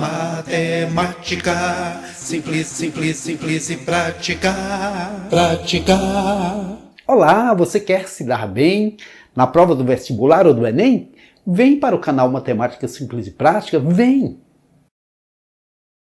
Matemática, simples, simples, simples e prática. Prática. Olá, você quer se dar bem na prova do vestibular ou do Enem? Vem para o canal Matemática Simples e Prática, vem!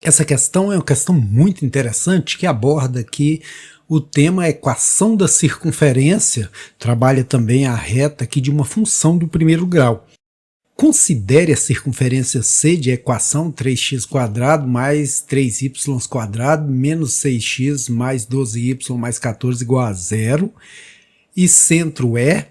Essa questão é uma questão muito interessante que aborda aqui o tema equação da circunferência, trabalha também a reta aqui de uma função do primeiro grau. Considere a circunferência C de equação 3x² mais 3y² menos 6x mais 12y mais 14 igual a 0 e centro E,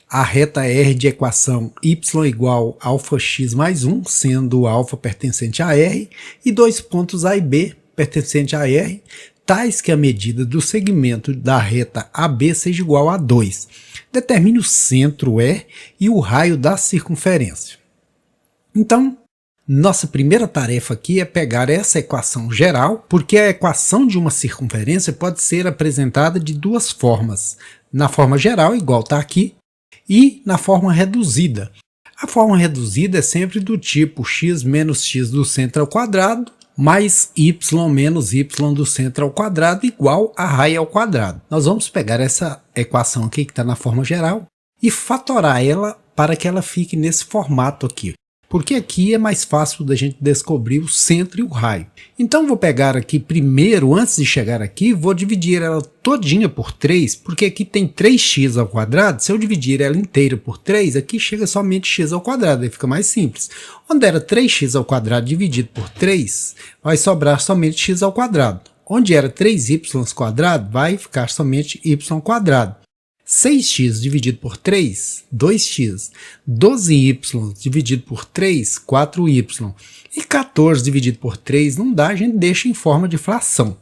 a reta R de equação y igual a αx mais 1, sendo alfa pertencente a R, e dois pontos A e B pertencente a R, tais que a medida do segmento da reta AB seja igual a 2. Determine o centro E e o raio da circunferência. Então, nossa primeira tarefa aqui é pegar essa equação geral, porque a equação de uma circunferência pode ser apresentada de duas formas. Na forma geral, igual está aqui, e na forma reduzida. A forma reduzida é sempre do tipo x menos x do centro ao quadrado mais y menos y do centro ao quadrado igual a raio ao quadrado. Nós vamos pegar essa equação aqui que está na forma geral e fatorar ela para que ela fique nesse formato aqui. Porque aqui é mais fácil da gente descobrir o centro e o raio. Então vou pegar aqui primeiro, antes de chegar aqui, vou dividir ela todinha por 3, porque aqui tem 3x ao quadrado, se eu dividir ela inteira por 3, aqui chega somente x ao quadrado, aí fica mais simples. Onde era 3x ao quadrado dividido por 3, vai sobrar somente x ao quadrado. Onde era 3y², vai ficar somente y². 6x dividido por 3, 2x. 12y dividido por 3, 4y. E 14 dividido por 3 não dá, a gente deixa em forma de fração.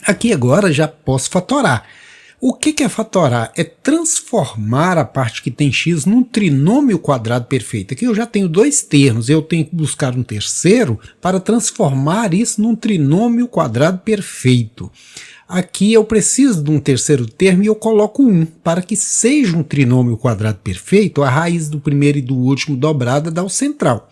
Aqui agora já posso fatorar. O que é fatorar? É transformar a parte que tem x num trinômio quadrado perfeito. Aqui eu já tenho dois termos, eu tenho que buscar um terceiro para transformar isso num trinômio quadrado perfeito. Aqui eu preciso de um terceiro termo e eu coloco 1. Para que seja um trinômio quadrado perfeito, a raiz do primeiro e do último dobrada dá o central.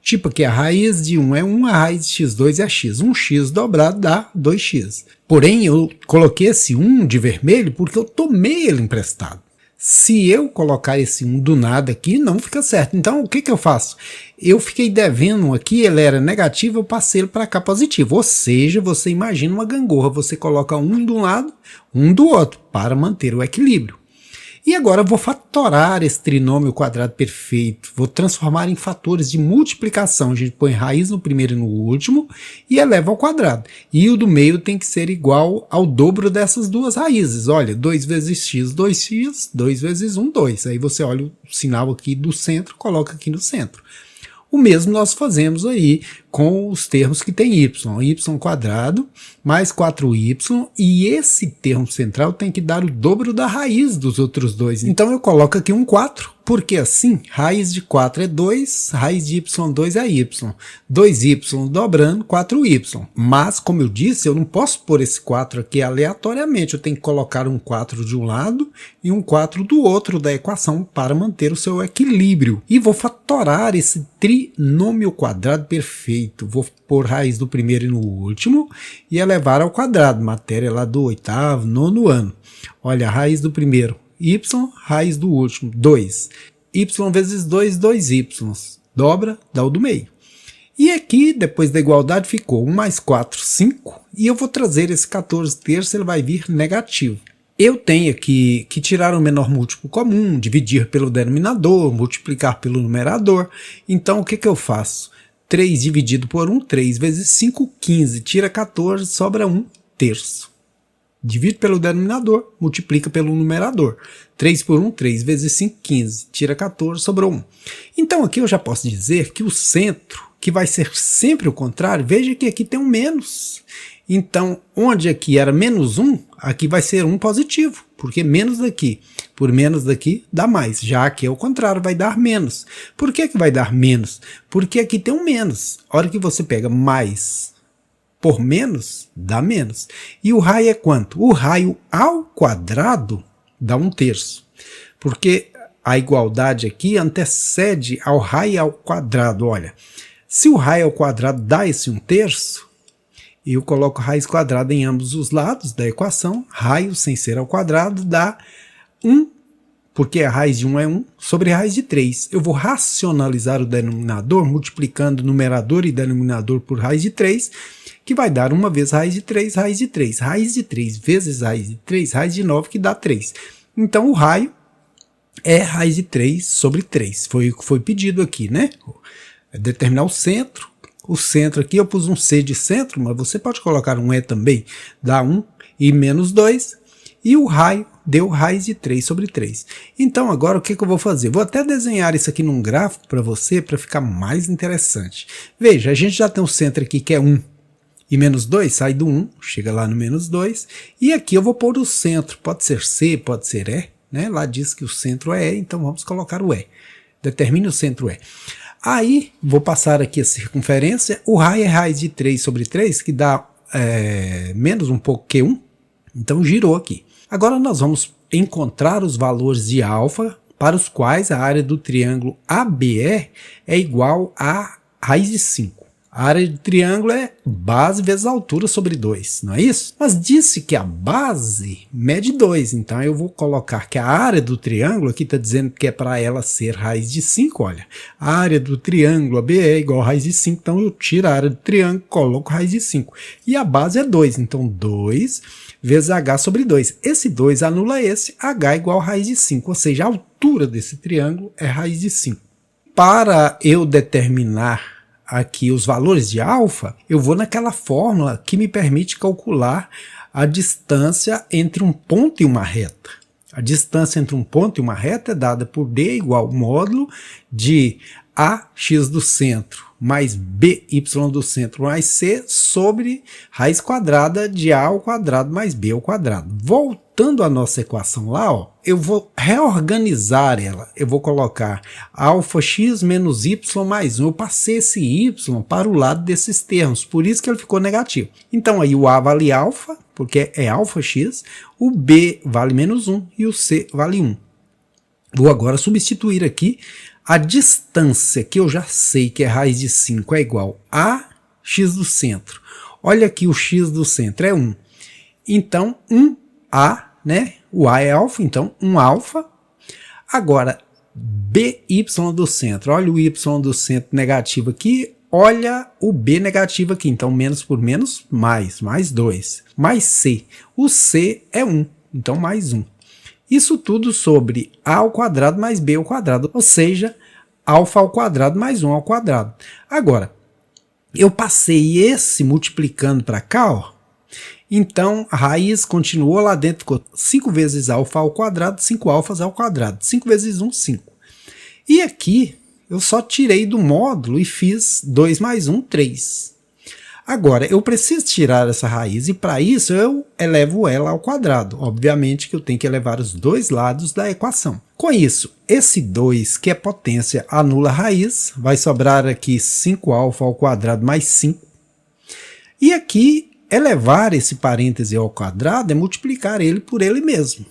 Tipo aqui a raiz de 1 é 1, a raiz de x2 é x. 1x dobrado dá 2x. Porém, eu coloquei esse 1 de vermelho porque eu tomei ele emprestado. Se eu colocar esse 1 do nada aqui, não fica certo. Então, o que eu faço? Eu fiquei devendo aqui, ele era negativo, eu passei ele para cá positivo. Ou seja, você imagina uma gangorra, você coloca um de um lado, um do outro, para manter o equilíbrio. E agora eu vou fatorar esse trinômio quadrado perfeito, vou transformar em fatores de multiplicação. A gente põe raiz no primeiro e no último e eleva ao quadrado. E o do meio tem que ser igual ao dobro dessas duas raízes. Olha, 2 vezes x, 2x, 2 vezes 1, 2. Aí você olha o sinal aqui do centro, coloca aqui no centro. O mesmo nós fazemos aí com os termos que tem y quadrado mais 4y, e esse termo central tem que dar o dobro da raiz dos outros dois. Então eu coloco aqui um 4, porque assim, raiz de 4 é 2, raiz de y2 é y. 2y dobrando, 4y. Mas, como eu disse, eu não posso pôr esse 4 aqui aleatoriamente, eu tenho que colocar um 4 de um lado e um 4 do outro da equação para manter o seu equilíbrio. E vou fatorar esse trinômio quadrado perfeito. Vou pôr raiz do primeiro e no último e elevar ao quadrado, matéria lá do 8º, 9º ano. Olha, a raiz do primeiro, y, raiz do último, 2. Y vezes 2, 2y. Dobra, dá o do meio. E aqui, depois da igualdade, ficou 1 mais 4, 5. E eu vou trazer esse 14 terços, ele vai vir negativo. Eu tenho aqui que tirar o menor múltiplo comum, dividir pelo denominador, multiplicar pelo numerador. Então, o que eu faço? 3 dividido por 1, 3 vezes 5, 15. Tira 14, sobra 1 terço. Divide pelo denominador, multiplica pelo numerador. 3 por 1, 3 vezes 5, 15. Tira 14, sobrou 1. Então aqui eu já posso dizer que o centro, que vai ser sempre o contrário, veja que aqui tem um menos. Então, onde aqui era menos 1, aqui vai ser 1 positivo, porque menos daqui por menos daqui dá mais, já aqui é o contrário, vai dar menos. Por que vai dar menos? Porque aqui tem um menos. A hora que você pega mais por menos, dá menos. E o raio é quanto? O raio ao quadrado dá 1 terço. Porque a igualdade aqui antecede ao raio ao quadrado. Olha, Se o raio ao quadrado dá esse 1/3, eu coloco raiz quadrada em ambos os lados da equação. Raio sem ser ao quadrado dá 1, porque a raiz de 1 é 1, sobre raiz de 3. Eu vou racionalizar o denominador, multiplicando numerador e denominador por raiz de 3, que vai dar 1 vezes raiz de 3, raiz de 3. Raiz de 3 vezes raiz de 3, raiz de 9, que dá 3. Então o raio é raiz de 3 sobre 3. Foi o que foi pedido aqui, né? É determinar o centro. O centro aqui eu pus um C de centro, mas você pode colocar um E também. Dá 1 e menos 2. E o raio deu raiz de 3 sobre 3. Então agora o que eu vou fazer? Vou até desenhar isso aqui num gráfico para você, para ficar mais interessante. Veja, a gente já tem um centro aqui que é 1 e menos 2, sai do 1, chega lá no menos 2. E aqui eu vou pôr o centro, pode ser C, pode ser E, né? Lá diz que o centro é E, então vamos colocar o E. Determine o centro E. Aí vou passar aqui a circunferência, o raio é raiz de 3 sobre 3, que dá menos um pouco que 1, então girou aqui. Agora nós vamos encontrar os valores de alfa para os quais a área do triângulo ABE é igual a raiz de 5. A área do triângulo é base vezes altura sobre 2, não é isso? Mas disse que a base mede 2, então eu vou colocar que a área do triângulo, aqui está dizendo que é para ela ser raiz de 5, olha. A área do triângulo ABE é igual a raiz de 5, então eu tiro a área do triângulo, coloco raiz de 5. E a base é 2, então 2 vezes h sobre 2. Esse 2 anula esse, h é igual a raiz de 5, ou seja, a altura desse triângulo é raiz de 5. Para eu determinar aqui os valores de alfa, eu vou naquela fórmula que me permite calcular a distância entre um ponto e uma reta. A distância entre um ponto e uma reta é dada por D igual ao módulo de AX do centro mais BY do centro mais C sobre raiz quadrada de A ao quadrado mais B ao quadrado. Voltando à nossa equação lá, ó, eu vou reorganizar ela. Eu vou colocar αx menos y mais 1. Eu passei esse y para o lado desses termos, por isso que ele ficou negativo. Então aí o A vale alfa, porque é αx, o B vale menos 1 e o C vale 1. Vou agora substituir aqui a distância, que eu já sei que é raiz de 5, é igual a x do centro. Olha aqui, o x do centro é 1. Então, 1a, né? O a é alfa, então 1 alfa. Agora, by do centro. Olha o y do centro negativo aqui. Olha o b negativo aqui. Então, menos por menos, mais 2. Mais c. O c é 1, então mais 1. Isso tudo sobre a ao quadrado mais b ao quadrado, ou seja, alfa ao quadrado mais 1 ao quadrado. Agora, eu passei esse multiplicando para cá, ó. Então, a raiz continuou lá dentro, ficou 5 vezes alfa ao quadrado, 5 alfas ao quadrado. 5 vezes 1, 5. E aqui, eu só tirei do módulo e fiz 2 mais 1, 3. Agora, eu preciso tirar essa raiz e para isso eu elevo ela ao quadrado. Obviamente que eu tenho que elevar os dois lados da equação. Com isso, esse 2, que é potência, anula a raiz. Vai sobrar aqui 5α ao quadrado mais 5. E aqui, elevar esse parêntese ao quadrado é multiplicar ele por ele mesmo.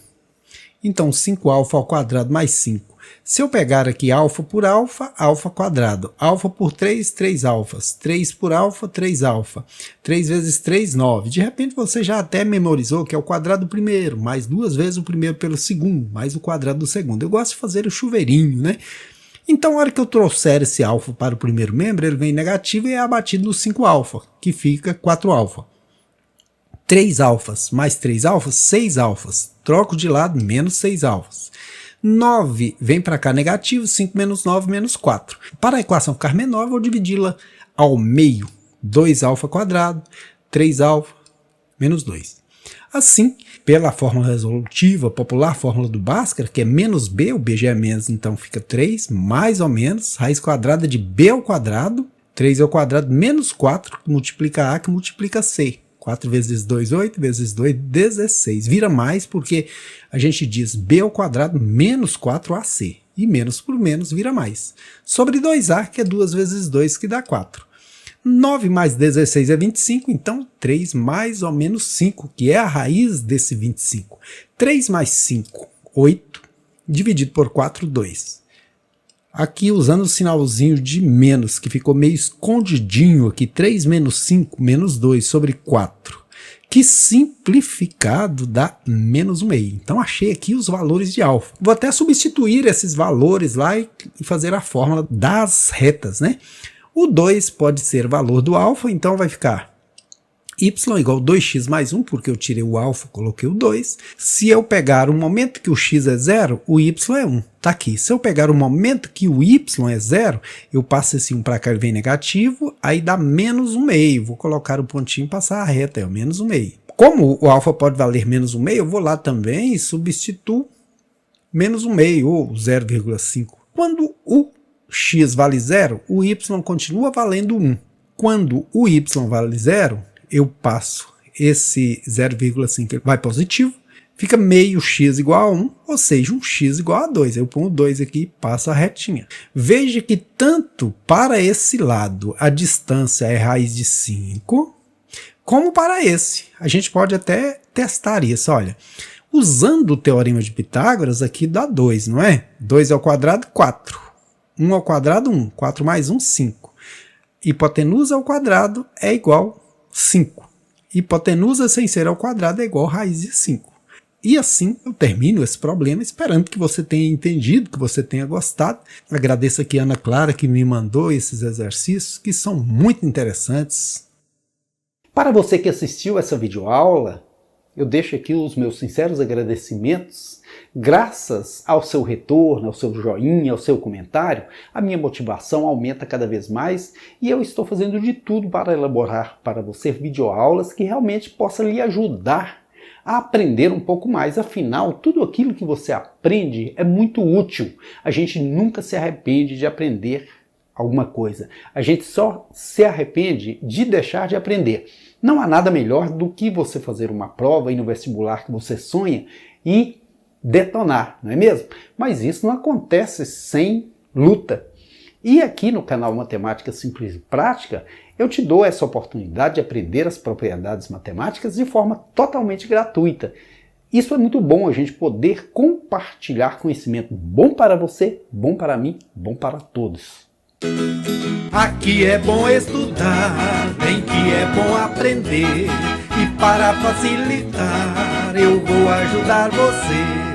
Então, 5α ao quadrado mais 5. Se eu pegar aqui alfa por alfa, alfa quadrado. Alfa por 3, 3 alfas. 3 por alfa, 3 alfa. 3 vezes 3, 9. De repente você já até memorizou que é o quadrado do primeiro, mais 2 vezes o primeiro pelo segundo, mais o quadrado do segundo. Eu gosto de fazer o chuveirinho, né? Então, a hora que eu trouxer esse alfa para o primeiro membro, ele vem negativo e é abatido no 5 alfa, que fica 4 alfa. 3 alfas mais 3 alfas, 6 alfas. Troco de lado, menos 6 alfas. 9 vem para cá negativo, 5 menos 9, menos 4. Para a equação ficar menor, vou dividi-la ao meio. 2 alfa quadrado, 3 alfa, menos 2. Assim, pela fórmula resolutiva popular, fórmula do Bhaskara, que é menos b, o b já é menos, então fica 3, mais ou menos, raiz quadrada de b ao quadrado, 3 ao quadrado menos 4, que multiplica a, que multiplica c. 4 vezes 2, 8, vezes 2, 16. Vira mais porque a gente diz b ao quadrado menos 4ac. E menos por menos vira mais. Sobre 2a, que é 2 vezes 2, que dá 4. 9 mais 16 é 25, então 3 mais ou menos 5, que é a raiz desse 25. 3 mais 5, 8, dividido por 4, 2. aqui usando o sinalzinho de menos, que ficou meio escondidinho aqui, 3 menos 5 menos 2 sobre 4, que simplificado dá menos 1/2. Então achei aqui os valores de alfa. Vou até substituir esses valores lá e fazer a fórmula das retas, né? O 2 pode ser valor do alfa, então vai ficar y igual 2x mais 1, porque eu tirei o alfa, coloquei o 2. Se eu pegar o momento que o x é 0, o y é 1. Tá aqui. Se eu pegar o momento que o y é 0, eu passo esse 1 para cá, ele vem negativo, aí dá menos 1/2. Vou colocar o pontinho e passar a reta, é o menos 1/2. Como o alfa pode valer menos 1/2, eu vou lá também e substituo menos 1/2, ou 0,5. Quando o x vale 0, o y continua valendo 1. Quando o y vale 0, eu passo esse 0,5, ele vai positivo, fica meio x igual a 1, ou seja, um x igual a 2. Eu ponho 2 aqui e passo a retinha. Veja que tanto para esse lado a distância é raiz de 5, como para esse. A gente pode até testar isso, olha. Usando o teorema de Pitágoras, aqui dá 2, não é? 2 ao quadrado, 4. 1 ao quadrado, 1. 4 mais 1, 5. Hipotenusa ao quadrado é igual a 5. Hipotenusa sem ser ao quadrado é igual a raiz de 5. E assim eu termino esse problema, esperando que você tenha entendido, que você tenha gostado. Agradeço aqui a Ana Clara que me mandou esses exercícios, que são muito interessantes. Para você que assistiu essa videoaula, eu deixo aqui os meus sinceros agradecimentos. Graças ao seu retorno, ao seu joinha, ao seu comentário, a minha motivação aumenta cada vez mais e eu estou fazendo de tudo para elaborar para você videoaulas que realmente possam lhe ajudar a aprender um pouco mais. Afinal, tudo aquilo que você aprende é muito útil. A gente nunca se arrepende de aprender alguma coisa. A gente só se arrepende de deixar de aprender. Não há nada melhor do que você fazer uma prova aí no vestibular que você sonha e detonar, não é mesmo? Mas isso não acontece sem luta. E aqui no canal Matemática Simples e Prática, eu te dou essa oportunidade de aprender as propriedades matemáticas de forma totalmente gratuita. Isso é muito bom, a gente poder compartilhar conhecimento bom para você, bom para mim, bom para todos. Aqui é bom estudar, bem que é bom aprender. E para facilitar, eu vou ajudar você.